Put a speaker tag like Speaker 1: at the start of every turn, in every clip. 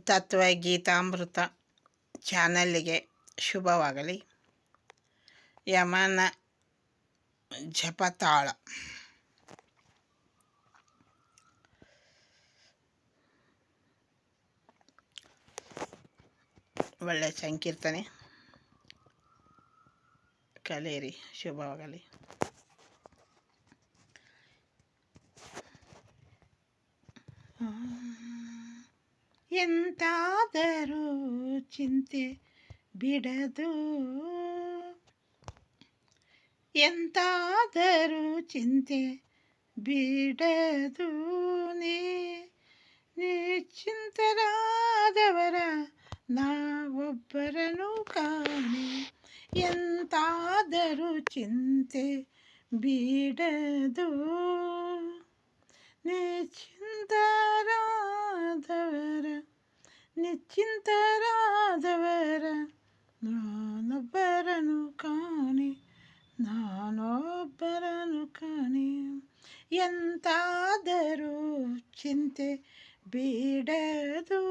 Speaker 1: ತತ್ವಗೀತಾಮೃತ ಚಾನಲ್ಲಿಗೆ ಶುಭವಾಗಲಿ. ಯಮನ ಜಪತಾಳ. ಒಳ್ಳೆ ಸಂಕೀರ್ತನೆ ಕಲಿಯಿರಿ, ಶುಭವಾಗಲಿ. ಎಂತಾದರೂ ಚಿಂತೆ ಬಿಡದು, ಎಂತಾದರೂ ಚಿಂತೆ ಬಿಡದು, ನಿಶ್ಚಿಂತರಾದವರ ನಾವೊಬ್ಬರನು ಕಾಣೆ. ಎಂತಾದರೂ ಚಿಂತೆ ಬಿಡದು, ನಿಶ್ಚಿಂತರಾದವರ ನಾನೊಬ್ಬರನು ಕಾಣೆ, ನಾನೊಬ್ಬರನು ಕಾಣೆ. ಎಂತಾದರೂ ಚಿಂತೆ ಬಿಡದು,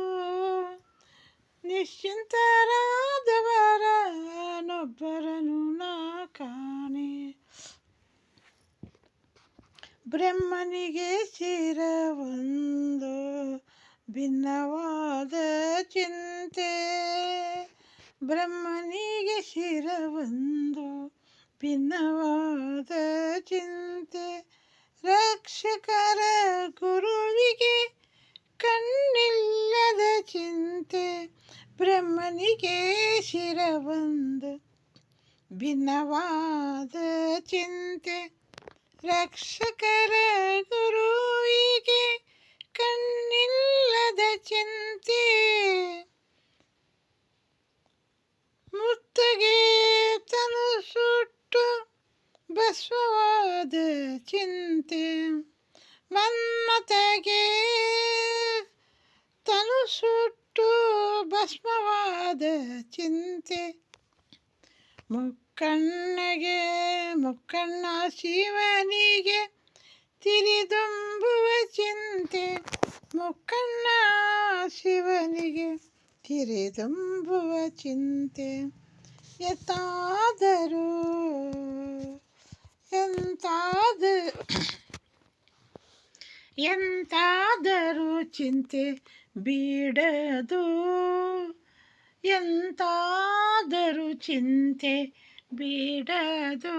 Speaker 1: ನಿಶ್ಚಿಂತರಾದವರ ನಾನೊಬ್ಬರನು ನಾ ಕಾಣೆ. ಬ್ರಹ್ಮನಿಗೆ ಶಿರವೊಂದು ಭಿನ್ನವಾದ ಚಿಂತೆ, ಬ್ರಹ್ಮನಿಗೆ ಶಿರವೊಂದು ಭಿನ್ನವಾದ ಚಿಂತೆ. ರಕ್ಷಕರ ಗುರುವಿಗೆ ಕಣ್ಣಿಲ್ಲದ ಚಿಂತೆ, ಬ್ರಹ್ಮನಿಗೆ ಶಿರವೊಂದು ಭಿನ್ನವಾದ ಚಿಂತೆ. ರಕ್ಷಕರ ಗುರುವಿಗೆ ಕಣ್ಣಿಲ್ಲದ ಚಿಂತೆ. ಮುತ್ತಿಗೆ ತನು ಸುಟ್ಟು ಭಸ್ಮವಾದ ಚಿಂತೆ, ಮನ್ಮಥಗೆ ತನು ಸುಟ್ಟು ಭಸ್ಮವಾದ ಚಿಂತೆ. ಮುಕ್ಕಣ್ಣ ಶಿವನಿಗೆ ತಿರಿದುಂಬುವ ಚಿಂತೆ, ಮುಕ್ಕಣ್ಣ ಶಿವನಿಗೆ ತಿರಿದುಂಬುವ ಚಿಂತೆ. ಎಂತಾದರೂ ಚಿಂತೆ ಬಿಡದು, ಎಂತಾದರೂ ಚಿಂತೆ ಬಿಡದು,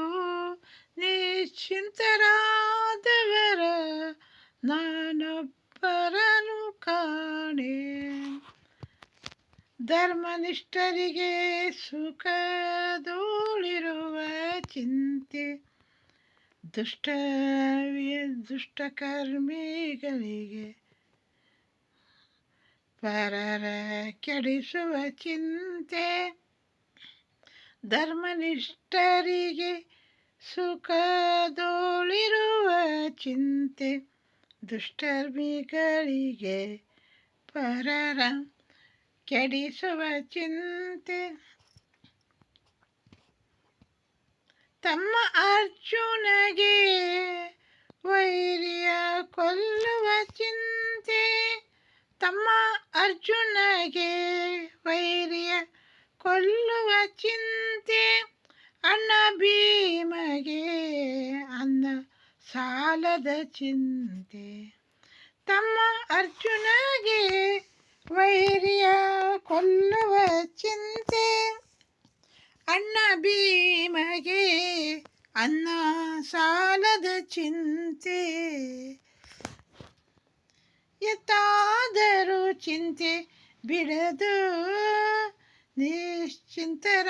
Speaker 1: ನಿಶ್ಚಿಂತರಾದವರ ನಾನೊಬ್ಬರನು ಕಾಣೆ. ಧರ್ಮನಿಷ್ಠರಿಗೆ ಸುಖದೋಳಿರುವ ಚಿಂತೆ, ದುಷ್ಟಕರ್ಮಿಗಳಿಗೆ ಪರರ ಕೆಡಿಸುವ ಚಿಂತೆ. ಧರ್ಮನಿಷ್ಠರಿಗೆ ಸುಖದೋಳಿರುವ ಚಿಂತೆ, ದುಷ್ಕರ್ಮಿಗಳಿಗೆ ಪರರ ಕೆಡಿಸುವ ಚಿಂತೆ. ತಮ್ಮ ಅರ್ಜುನಗೆ ವೈರಿಯ ಕೊಲ್ಲುವ ಚಿಂತೆ, ತಮ್ಮ ಅರ್ಜುನಗೆ ವೈರಿಯ ಕೊಲ್ಲುವ ಚಿಂತೆ. ಅಣ್ಣ ಭೀಮಗೆ ಅನ್ನ ಸಾಲದ ಚಿಂತೆ, ತಮ್ಮ ಅರ್ಜುನಗೆ ವೈರಿಯ ಕೊಲ್ಲುವ ಚಿಂತೆ. ಅಣ್ಣ ಭೀಮಗೆ ಅನ್ನ ಸಾಲದ ಚಿಂತೆ. ಎತ್ತಾದರೂ ಚಿಂತೆ ಬಿಡದು, ನಿಶ್ಚಿಂತರಾದವರ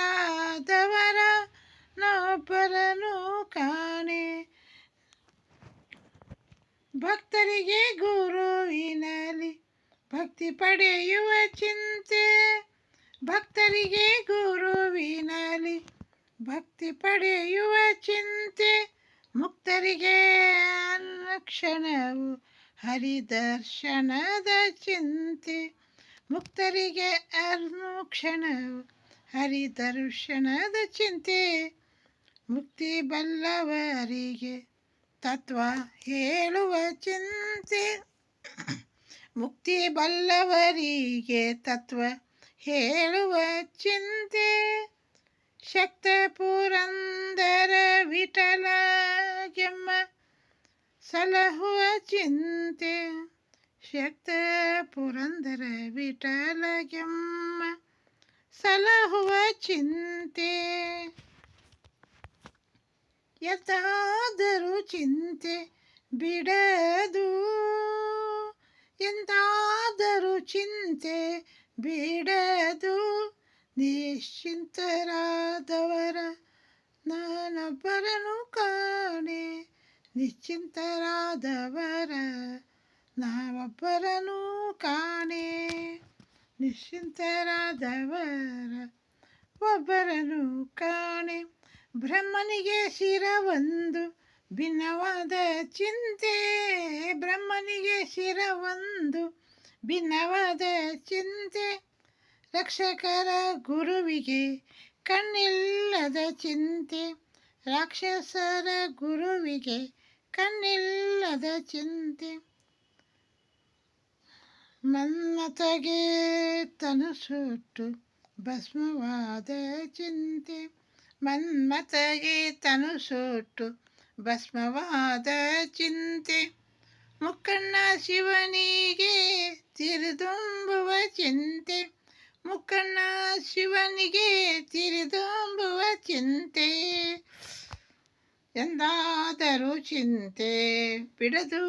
Speaker 1: ನಾನೊಬ್ಬರನು ಕಾಣೆ. ಭಕ್ತರಿಗೆ ಗುರುವಿನಲ್ಲಿ ಭಕ್ತಿ ಪಡೆಯುವ ಚಿಂತೆ, ಭಕ್ತರಿಗೆ ಗುರುವಿನಲ್ಲಿ ಭಕ್ತಿ ಪಡೆಯುವ ಚಿಂತೆ. ಮುಕ್ತರಿಗೆ ಅನುಕ್ಷಣವು ಹರಿದರ್ಶನದ ಚಿಂತೆ, ಮುಕ್ತರಿಗೆ ಅನುಕ್ಷಣವು ಹರಿದರ್ಶನದ ಚಿಂತೆ. ಮುಕ್ತಿ ಬಲ್ಲವರಿಗೆ ತತ್ವ ಹೇಳುವ ಚಿಂತೆ, ಮುಕ್ತಿ ಬಲ್ಲವರಿಗೆ ತತ್ವ ಹೇಳುವ ಚಿಂತೆ ಶಕ್ತ ಪುರಂದರ ವಿಠಲ ಗೆಮ್ಮ ಸಲಹುವ ಚಿಂತೆ ಶಕ್ತ ಪುರಂದರ ವಿಠಲ ಗೆಮ್ಮ ಸಲಹುವ ಚಿಂತೆ ಎಂತಾದರೂ ಚಿಂತೆ ಬಿಡದು ಎಂತಾದರೂ ಚಿಂತೆ ಬಿಡದು ನಿಶ್ಚಿಂತರಾದವರ ನಾನೊಬ್ಬರನು ಕಾಣೆ ನಿಶ್ಚಿಂತರಾದವರ ನಾವೊಬ್ಬರನು ಕಾಣೆ ನಿಶ್ಚಿಂತರಾದವರ ಒಬ್ಬರನು ಕಾಣೆ ಬ್ರಹ್ಮನಿಗೆ ಶಿರವೊಂದು ಭಿನ್ನವಾದ ಚಿಂತೆ ಬ್ರಹ್ಮನಿಗೆ ಶಿರವೊಂದು ಭಿನ್ನವಾದ ಚಿಂತೆ ರಕ್ಷಕರ ಗುರುವಿಗೆ ಕಣ್ಣಿಲ್ಲದ ಚಿಂತೆ ರಾಕ್ಷಸರ ಗುರುವಿಗೆ ಕಣ್ಣಿಲ್ಲದ ಚಿಂತೆ ಮನ್ಮಥಗೆ ತನು ಸುಟ್ಟು ಭಸ್ಮವಾದ ಚಿಂತೆ ಮನ್ಮಥಗೆ ತನು ಸುಟ್ಟು ಭಸ್ಮವಾದ ಚಿಂತೆ ಮುಕ್ಕಣ್ಣ ಶಿವನಿಗೆ ತಿರಿದುಂಬುವ ಚಿಂತೆ ಮುಕ್ಕಣ್ಣ ಶಿವನಿಗೆ ತಿರಿದುಂಬುವ ಚಿಂತೆ ಎಂದಾದರೂ ಚಿಂತೆ ಬಿಡದು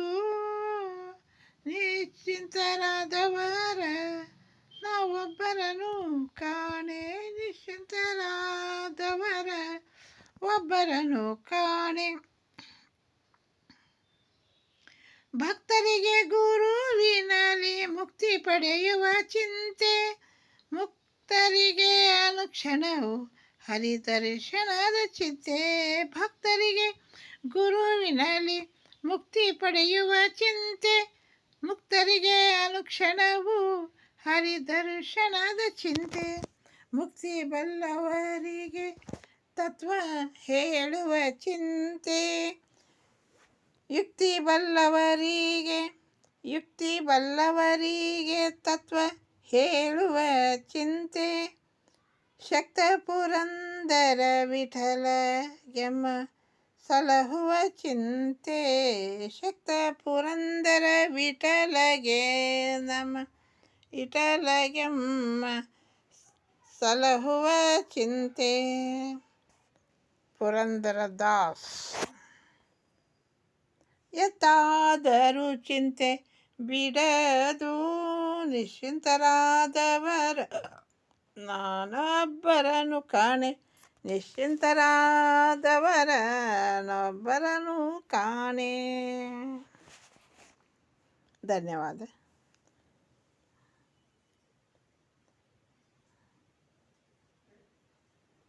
Speaker 1: ನಿಶ್ಚಿಂತರಾದವರ ನಾವೊಬ್ಬರನು ಕಾಣೆ ನಿಶ್ಚಿಂತರಾದವರ ಒಬ್ಬರನು ಕಾಣೆ ಭಕ್ತರಿಗೆ ಗುರುವಿನಲ್ಲಿ ಮುಕ್ತಿ ಪಡೆಯುವ ಚಿಂತೆ ಮುಕ್ತರಿಗೆ ಅನುಕ್ಷಣವು ಹರಿದರ್ಶನದ ಚಿಂತೆ ಭಕ್ತರಿಗೆ ಗುರುವಿನಲ್ಲಿ ಮುಕ್ತಿ ಪಡೆಯುವ ಚಿಂತೆ ಮುಕ್ತರಿಗೆ ಅನುಕ್ಷಣವು ಹರಿದರ್ಶನದ ಚಿಂತೆ ಮುಕ್ತಿ ಬಲ್ಲವರಿಗೆ ತತ್ವ ಹೇಳುವ ಚಿಂತೆ ಯುಕ್ತಿ ಬಲ್ಲವರಿಗೆ ತತ್ವ ಹೇಳುವ ಚಿಂತೆ ಶಕ್ತ ಪುರಂದರ ವಿಠಲ ಗೆಮ್ಮ ಸಲಹುವ ಚಿಂತೆ ಶಕ್ತ ಪುರಂದರ ವಿಠಲಗೆ ನಮ ವಿಠಲಗೆಮ್ಮ ಸಲಹುವ ಚಿಂತೆ ಪುರಂದರದಾಸ್ ಎತ್ತಾದರೂ ಚಿಂತೆ ಬಿಡದು ನಿಶ್ಚಿಂತರಾದವರ ನಾನೊಬ್ಬರನು ಕಾಣೆ ನಿಶ್ಚಿಂತರಾದವರ ನೊಬ್ಬರನು ಕಾಣೆ ಧನ್ಯವಾದ.